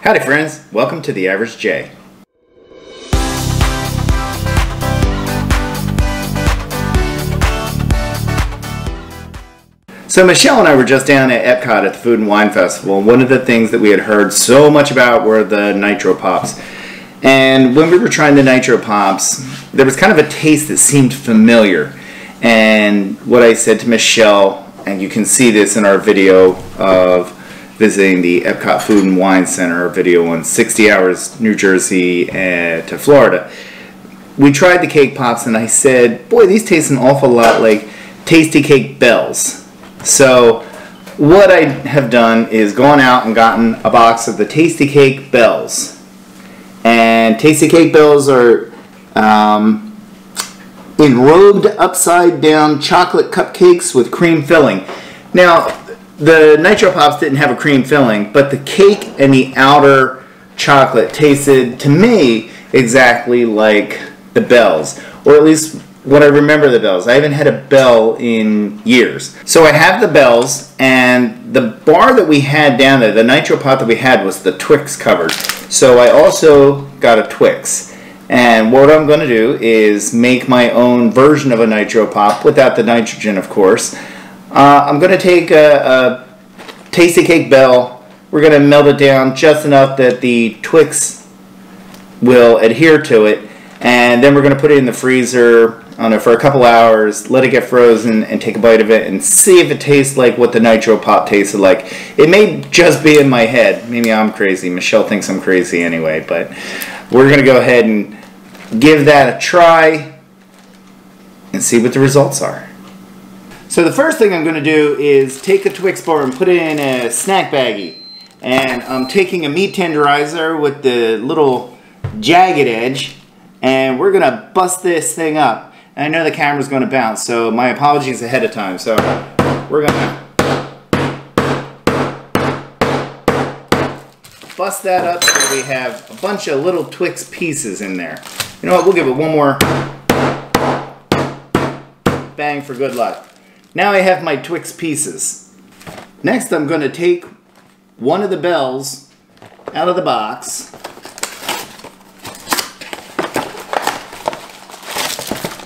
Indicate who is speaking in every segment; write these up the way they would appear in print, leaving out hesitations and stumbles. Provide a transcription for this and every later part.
Speaker 1: Howdy friends, welcome to The Average J. So Michelle and I were just down at Epcot at the Food and Wine Festival, and one of the things that we had heard so much about were the Nitro Pops. And when we were trying the Nitro Pops, there was kind of a taste that seemed familiar. And what I said to Michelle, and you can see this in our video of visiting the Epcot Food and Wine Center, our video on 60 hours New Jersey to Florida. We tried the cake pops and I said, boy, these taste an awful lot like Tastykake Belle's. So what I have done is gone out and gotten a box of the Tastykake Belle's. And Tastykake Belle's are enrobed upside down chocolate cupcakes with cream filling. Now, the Nitro Pops didn't have a cream filling, but the cake and the outer chocolate tasted, to me, exactly like the Belle's. Or at least what I remember the Belle's. I haven't had a Belle in years. So I have the Belle's, and the bar that we had down there, the Nitro Pop that we had, was the Twix covered. So I also got a Twix. And what I'm going to do is make my own version of a Nitro Pop, without the nitrogen, of course. I'm going to take a Tastykake Belle. We're going to melt it down just enough that the Twix will adhere to it. And then we're going to put it in the freezer, I don't know, for a couple hours, let it get frozen, and take a bite of it and see if it tastes like what the Nitro Pop tasted like. It may just be in my head. Maybe I'm crazy. Michelle thinks I'm crazy anyway. But we're going to go ahead and give that a try and see what the results are. So the first thing I'm going to do is take a Twix bar and put it in a snack baggie. And I'm taking a meat tenderizer with the little jagged edge, and we're going to bust this thing up. And I know the camera's going to bounce, so my apologies ahead of time. So we're going to bust that up so we have a bunch of little Twix pieces in there. You know what, we'll give it one more bang for good luck. Now I have my Twix pieces. Next I'm going to take one of the Belle's out of the box.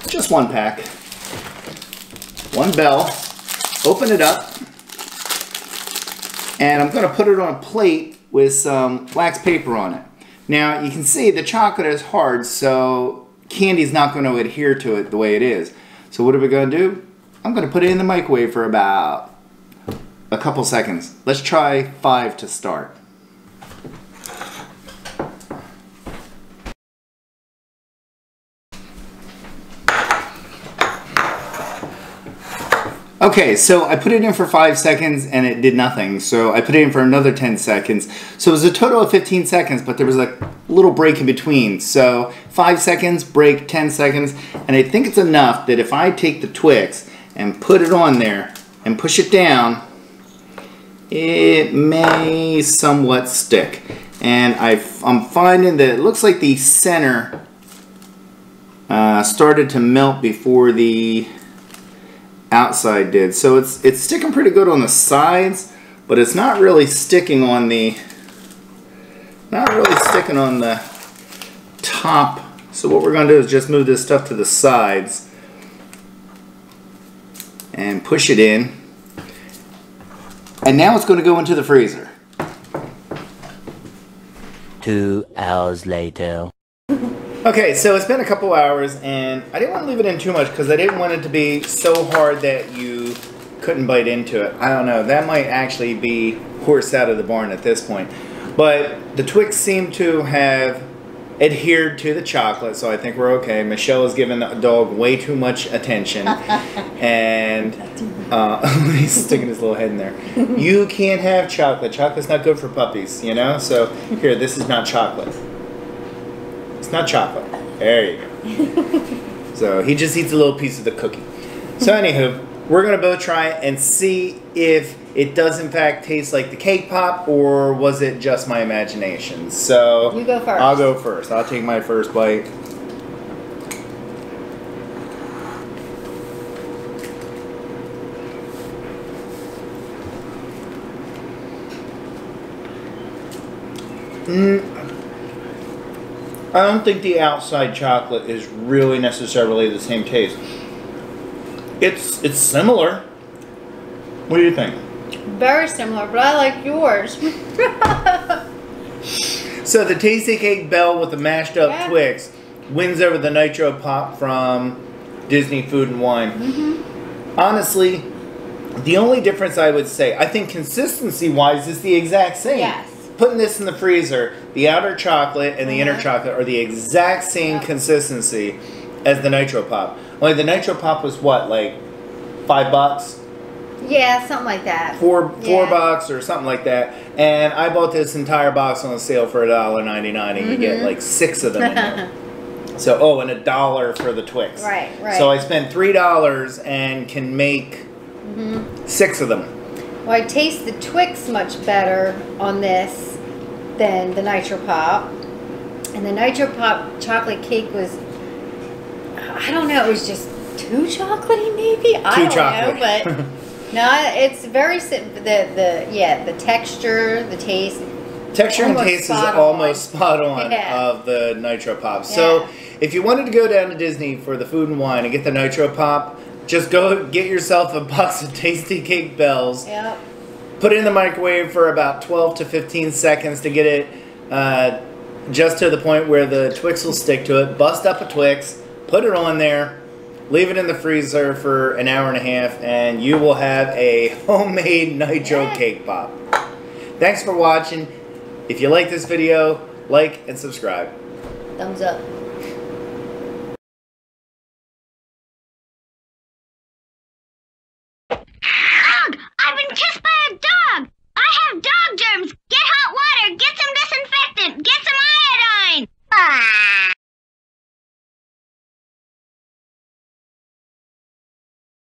Speaker 1: Just one pack. One Belle. Open it up. And I'm going to put it on a plate with some wax paper on it. Now you can see the chocolate is hard, so candy's not going to adhere to it the way it is. So what are we going to do? I'm going to put it in the microwave for about a couple seconds. Let's try 5 to start. Okay, so I put it in for 5 seconds and it did nothing. So I put it in for another 10 seconds. So it was a total of 15 seconds, but there was a little break in between. So 5 seconds, break, 10 seconds. And I think it's enough that if I take the Twix and put it on there and push it down, it may somewhat stick. And I'm finding that it looks like the center started to melt before the outside did. So it's sticking pretty good on the sides, but it's not really sticking on the top. So what we're going to do is just move this stuff to the sides and push it in. And now it's going to go into the freezer.
Speaker 2: 2 hours later.
Speaker 1: Okay, so it's been a couple hours, and I didn't want to leave it in too much because I didn't want it to be so hard that you couldn't bite into it. I don't know, that might actually be horse out of the barn at this point. But the Twix seem to have adhered to the chocolate, so I think we're okay. Michelle has given the dog way too much attention. And he's sticking his little head in there. You can't have chocolate. Chocolate's not good for puppies, you know? So here, this is not chocolate. It's not chocolate. There you go. So he just eats a little piece of the cookie. So anywho, we're going to both try it and see if it does in fact taste like the cake pop, or was it just my imagination. So
Speaker 3: you go first.
Speaker 1: I'll go first. I'll take my first bite. I don't think the outside chocolate is really necessarily the same taste. It's similar. What do you think?
Speaker 3: Very similar, but I like yours.
Speaker 1: So the Tastykake Belle with the mashed up Twix wins over the Nitro Pop from Disney Food and Wine. Honestly, the only difference I would say, I think consistency-wise, is the exact same.
Speaker 3: Yes.
Speaker 1: Putting this in the freezer, the outer chocolate and the inner chocolate are the exact same consistency as the Nitro Pop. Only the Nitro Pop was what, like $5?
Speaker 3: Yeah, something like that.
Speaker 1: Four bucks or something like that. And I bought this entire box on sale for $1.99, and you get like 6 of them in there. So, and $1 for the Twix.
Speaker 3: Right.
Speaker 1: So I spent $3 and can make 6 of them.
Speaker 3: Well, I taste the Twix much better on this than the Nitro Pop. And the Nitro Pop chocolate cake was, I don't know, it was just too chocolatey maybe? I don't know, but no, it's very, the texture, the taste.
Speaker 1: Texture and taste is almost spot on of the Nitro Pop. So if you wanted to go down to Disney for the Food and Wine and get the Nitro Pop, just go get yourself a box of Tastykake Belles. Put it in the microwave for about 12 to 15 seconds to get it just to the point where the Twix will stick to it. Bust up a Twix, put it on there, leave it in the freezer for an hour and a half, and you will have a homemade Nitro Cake Pop. Thanks for watching. If you like this video, like and subscribe.
Speaker 3: Thumbs up.